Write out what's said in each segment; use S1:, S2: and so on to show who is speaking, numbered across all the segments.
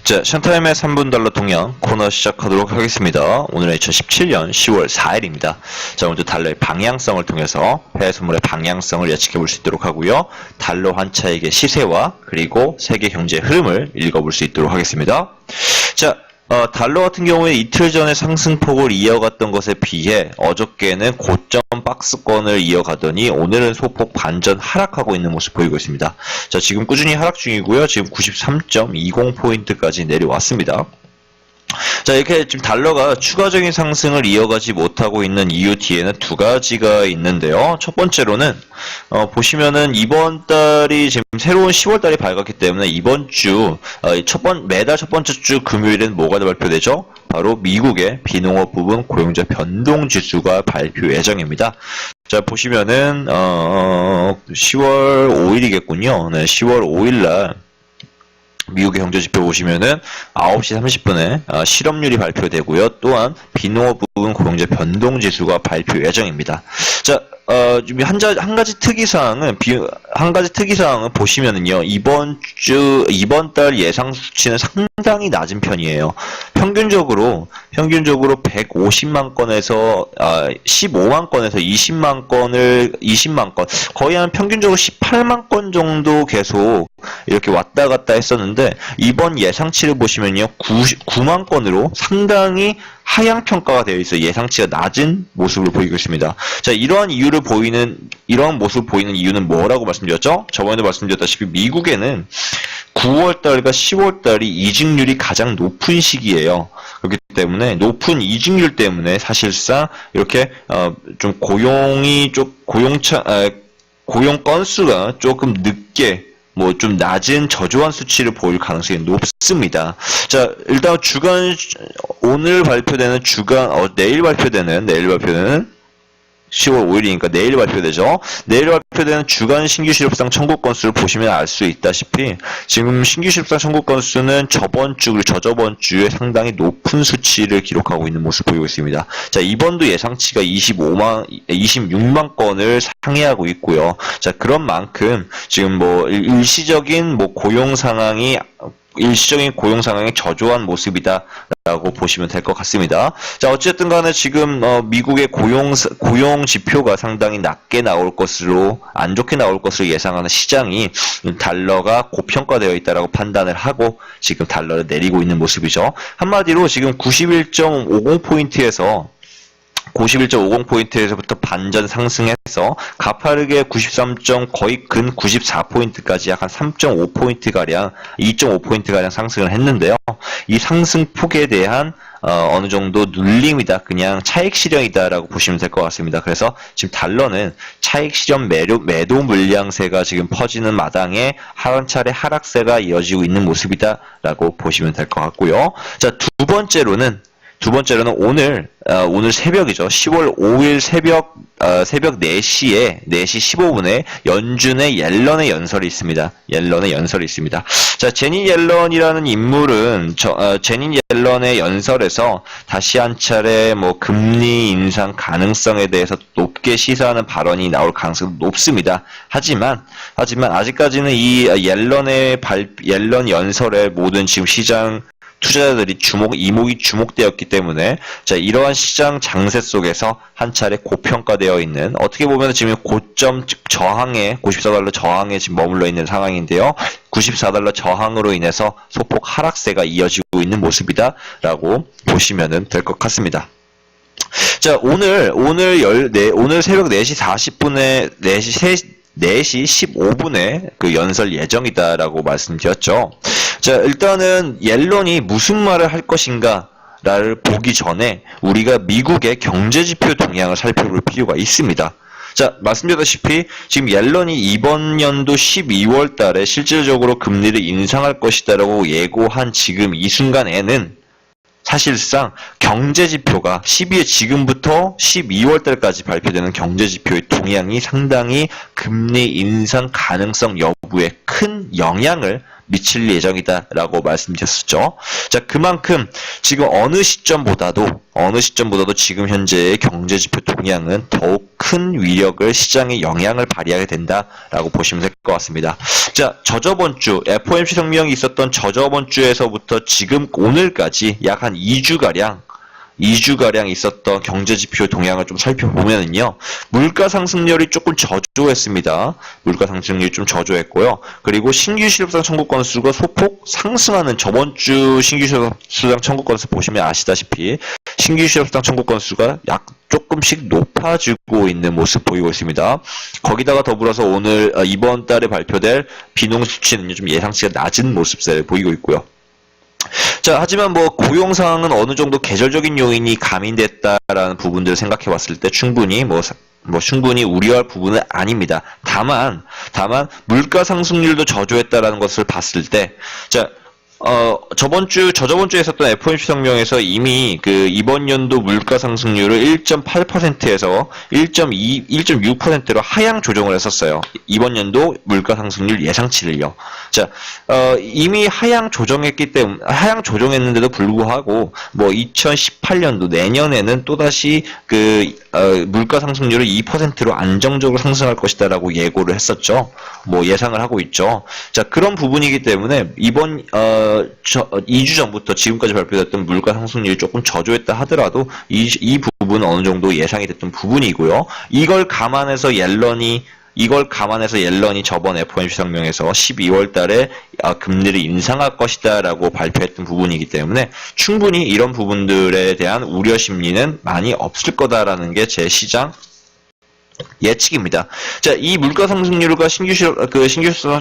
S1: 자, 션타임의 3분 달러 동향 코너 시작하도록 하겠습니다. 오늘은 2017년 10월 4일입니다. 자, 오늘도 달러의 방향성을 통해서 해외 선물의 방향성을 예측해 볼 수 있도록 하고요. 달러 환차익의 시세와 그리고 세계 경제 흐름을 읽어볼 수 있도록 하겠습니다. 자, 달러 같은 경우에 이틀 전에 상승폭을 이어갔던 것에 비해 어저께는 고점 박스권을 이어가더니 오늘은 소폭 반전 하락하고 있는 모습 보이고 있습니다. 자, 지금 꾸준히 하락 중이고요. 지금 93.20포인트까지 내려왔습니다. 자, 이렇게 지금 달러가 추가적인 상승을 이어가지 못하고 있는 이유 뒤에는 두 가지가 있는데요. 첫 번째로는 보시면은 이번 달이 지금 새로운 10월 달이 밝았기 때문에 이번 주 매달 첫 번째 주 금요일엔 뭐가 발표되죠? 바로 미국의 비농업 부분 고용자 변동 지수가 발표 예정입니다. 자, 보시면은 10월 5일이겠군요. 네, 10월 5일 날 미국의 경제지표 보시면은 9시 30분에 실업률이 발표되고요. 또한 비농업 부분 고용자 변동지수가 발표 예정입니다. 자, 한 가지 특이사항은 보시면은요. 이번 달 예상 수치는 상당히 낮은 편이에요. 평균적으로 150만 건에서 15만 건에서 20만 건, 거의 한 평균적으로 18만 건 정도 계속 이렇게 왔다 갔다 했었는데 이번 예상치를 보시면요. 9만 건으로 상당히 하향 평가가 되어 있어 예상치가 낮은 모습을 보이고 있습니다. 자, 이러한 모습을 보이는 이유는 뭐라고 말씀드렸죠? 저번에도 말씀드렸다시피 미국에는 9월달과 10월달이 이직률이 가장 높은 시기예요. 그렇기 때문에 높은 이직률 때문에 사실상 이렇게 좀 고용 건수가 조금 늦게 좀 낮은 저조한 수치를 보일 가능성이 높습니다. 자, 일단 오늘 발표되는 내일 발표되는 10월 5일이니까 내일 발표되죠. 내일 발표되는 주간 신규 실업상 청구 건수를 보시면 알 수 있다시피 지금 신규 실업상 청구 건수는 저번 주 그리고 저저번 주에 상당히 높은 수치를 기록하고 있는 모습을 보이고 있습니다. 자, 이번도 예상치가 26만 건을 상회하고 있고요. 자, 그런 만큼 지금 일시적인 고용 상황이 저조한 모습이다라고 보시면 될 것 같습니다. 자, 어쨌든 간에 지금 미국의 고용 지표가 상당히 안 좋게 나올 것으로 예상하는 시장이 달러가 고평가되어 있다라고 판단을 하고 지금 달러를 내리고 있는 모습이죠. 한마디로 지금 91.50포인트에서부터 반전 상승해서 가파르게 거의 근 94포인트까지 약 한 3.5포인트가량, 2.5포인트가량 상승을 했는데요. 이 상승폭에 대한 어느 정도 눌림이다. 그냥 차익 실현이다라고 보시면 될 것 같습니다. 그래서 지금 달러는 차익 실현 매도 물량세가 지금 퍼지는 마당에 한 차례 하락세가 이어지고 있는 모습이다라고 보시면 될 것 같고요. 자, 두 번째로는 오늘 새벽이죠. 10월 5일 새벽 4시 15분에 연준의 옐런의 연설이 있습니다. 자, 제닛 옐런이라는 인물은 제닛 옐런의 연설에서 다시 한 차례 금리 인상 가능성에 대해서 높게 시사하는 발언이 나올 가능성이 높습니다. 하지만 아직까지는 이 옐런 연설에 모든 지금 시장 투자자들이 이목이 주목되었기 때문에 자, 이러한 시장 장세 속에서 한 차례 고평가되어 있는 어떻게 보면 지금 고점 저항에 94달러 저항에 지금 머물러 있는 상황인데요. 94달러 저항으로 인해서 소폭 하락세가 이어지고 있는 모습이다라고 보시면 될 것 같습니다. 자, 오늘 새벽 4시 40분에 4시 15분에 그 연설 예정이다라고 말씀드렸죠. 자, 일단은 옐런이 무슨 말을 할 것인가를 보기 전에 우리가 미국의 경제지표 동향을 살펴볼 필요가 있습니다. 자, 말씀드렸다시피 지금 옐런이 이번 연도 12월 달에 실질적으로 금리를 인상할 것이다라고 예고한 지금 이 순간에는 사실상 경제지표가 지금부터 12월 달까지 발표되는 경제지표의 동향이 상당히 금리 인상 가능성 여부에 큰 영향을 미칠 예정이다라고 말씀드렸었죠. 자, 그만큼 지금 어느 시점보다도 지금 현재의 경제지표 동향은 더욱 큰 위력을 시장에 영향을 발휘하게 된다라고 보시면 될 것 같습니다. 자, 저저번 주 FOMC 성명이 있었던 저저번 주에서부터 지금 오늘까지 약 한 2주가량 있었던 경제지표 동향을 좀 살펴보면은요, 물가 상승률이 조금 저조했습니다. 물가 상승률이 좀 저조했고요. 그리고 신규 실업상 청구 건수가 소폭 상승하는 저번 주 신규 실업상 청구 건수 보시면 아시다시피 신규 실업상 청구 건수가 조금씩 높아지고 있는 모습 보이고 있습니다. 거기다가 더불어서 오늘 이번 달에 발표될 비농 수치는 좀 예상치가 낮은 모습을 보이고 있고요. 자, 하지만 뭐 고용 상황은 어느 정도 계절적인 요인이 가미됐다라는 부분들을 생각해 봤을 때 충분히 충분히 우려할 부분은 아닙니다. 다만 물가 상승률도 저조했다라는 것을 봤을 때, 자, 저저번 주에 있었던 FOMC 성명에서 이미 이번 연도 물가 상승률을 1.8%에서 1.6%로 하향 조정을 했었어요. 이번 연도 물가 상승률 예상치를요. 자, 이미 하향 조정했는데도 불구하고 2018년도 내년에는 또다시 물가 상승률을 2%로 안정적으로 상승할 것이다라고 예고를 했었죠. 예상을 하고 있죠. 자, 그런 부분이기 때문에 이번 2주 전부터 지금까지 발표됐던 물가 상승률이 조금 저조했다 하더라도 이 부분은 어느 정도 예상이 됐던 부분이고요. 이걸 감안해서 옐런이 저번 FOMC 성명에서 12월 달에 금리를 인상할 것이다라고 발표했던 부분이기 때문에 충분히 이런 부분들에 대한 우려 심리는 많이 없을 거다라는 게 제 시장 예측입니다. 자, 이 물가 상승률과 신규 실업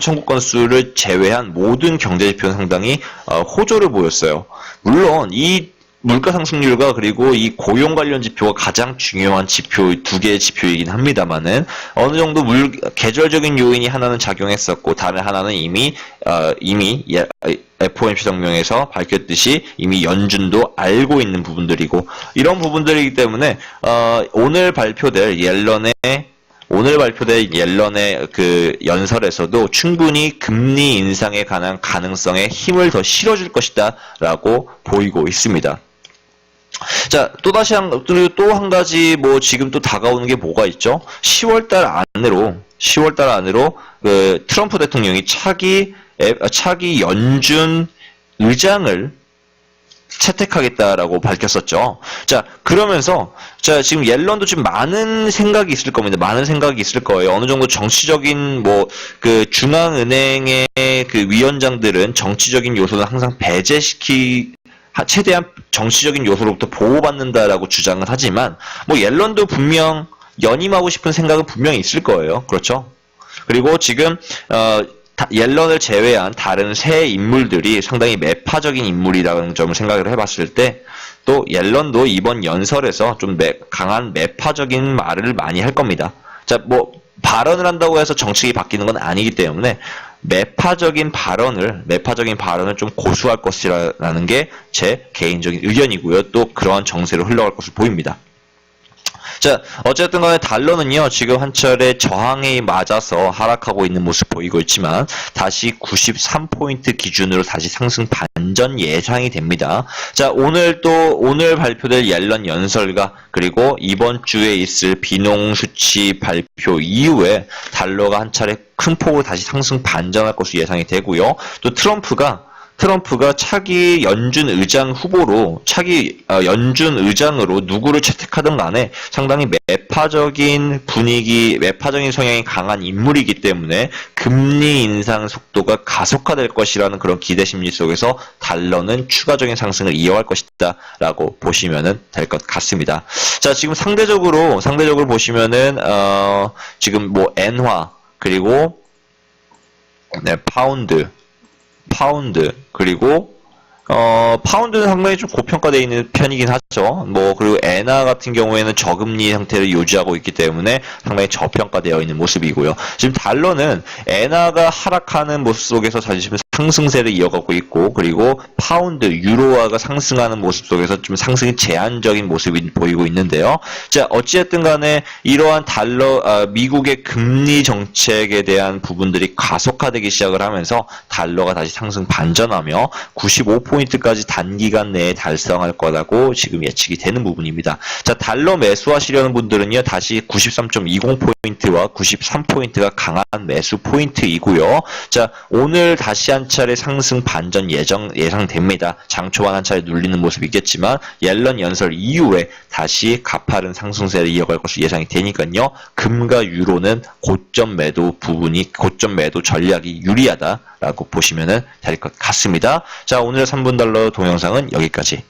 S1: 청구 건수를 제외한 모든 경제 지표는 상당히 호조를 보였어요. 물론 이 물가 상승률과 그리고 이 고용 관련 지표가 가장 중요한 두 개의 지표이긴 합니다만은 어느 정도 계절적인 요인이 하나는 작용했었고 다른 하나는 이미 FOMC 성명에서 밝혔듯이 이미 연준도 알고 있는 부분들이고 이런 부분들이기 때문에 오늘 발표될 옐런의 연설에서도 충분히 금리 인상에 관한 가능성에 힘을 더 실어줄 것이다라고 보이고 있습니다. 자, 또 한 가지 지금 또 다가오는 게 뭐가 있죠? 10월달 안으로 트럼프 대통령이 차기 연준 의장을 채택하겠다라고 밝혔었죠. 자, 그러면서 지금 옐런도 지금 많은 생각이 있을 겁니다. 많은 생각이 있을 거예요. 어느 정도 정치적인 중앙은행의 위원장들은 정치적인 요소는 항상 최대한 정치적인 요소로부터 보호받는다라고 주장을 하지만 옐런도 분명 연임하고 싶은 생각은 분명히 있을 거예요. 그렇죠? 그리고 지금 옐런을 제외한 다른 세 인물들이 상당히 매파적인 인물이라는 점을 생각을 해봤을 때 또 옐런도 이번 연설에서 좀 강한 매파적인 말을 많이 할 겁니다. 자, 발언을 한다고 해서 정책이 바뀌는 건 아니기 때문에 매파적인 발언을 좀 고수할 것이라는 게 제 개인적인 의견이고요. 또 그러한 정세로 흘러갈 것으로 보입니다. 자, 어쨌든 간에 달러는요, 지금 한 차례 저항에 맞아서 하락하고 있는 모습 보이고 있지만, 다시 93포인트 기준으로 다시 상승 반전 예상이 됩니다. 자, 오늘 발표될 옐런 연설과, 그리고 이번 주에 있을 비농 수치 발표 이후에 달러가 한 차례 큰 폭으로 다시 상승 반전할 것으로 예상이 되고요. 또 트럼프가 차기 연준 의장 후보로 연준 의장으로 누구를 채택하든 간에 상당히 매파적인 성향이 강한 인물이기 때문에 금리 인상 속도가 가속화될 것이라는 그런 기대 심리 속에서 달러는 추가적인 상승을 이어갈 것이다라고 보시면 될 것 같습니다. 자, 지금 상대적으로 보시면은 지금 엔화 그리고 파운드 그리고 파운드는 상당히 좀 고평가되어 있는 편이긴 하죠. 그리고 엔화 같은 경우에는 저금리 상태를 유지하고 있기 때문에 상당히 저평가되어 있는 모습이고요. 지금 달러는 엔화가 하락하는 모습 속에서 사실 지금 상승세를 이어가고 있고, 그리고 파운드, 유로화가 상승하는 모습 속에서 좀 상승이 제한적인 모습이 보이고 있는데요. 자, 어찌됐든 간에 이러한 미국의 금리 정책에 대한 부분들이 가속화되기 시작을 하면서 달러가 다시 상승 반전하며 95포인트까지 단기간 내에 달성할 거라고 지금 예측이 되는 부분입니다. 자, 달러 매수하시려는 분들은요, 다시 93.20포인트와 93포인트가 강한 매수 포인트이고요. 자, 오늘 다시 한 차례 상승 반전 예상됩니다. 장 초반 한 차례 눌리는 모습이겠지만 옐런 연설 이후에 다시 가파른 상승세를 이어갈 것으로 예상이 되니까요. 금과 유로는 고점 매도 전략이 유리하다라고 보시면 될 것 같습니다. 자, 오늘의 3분 달러 동영상은 여기까지.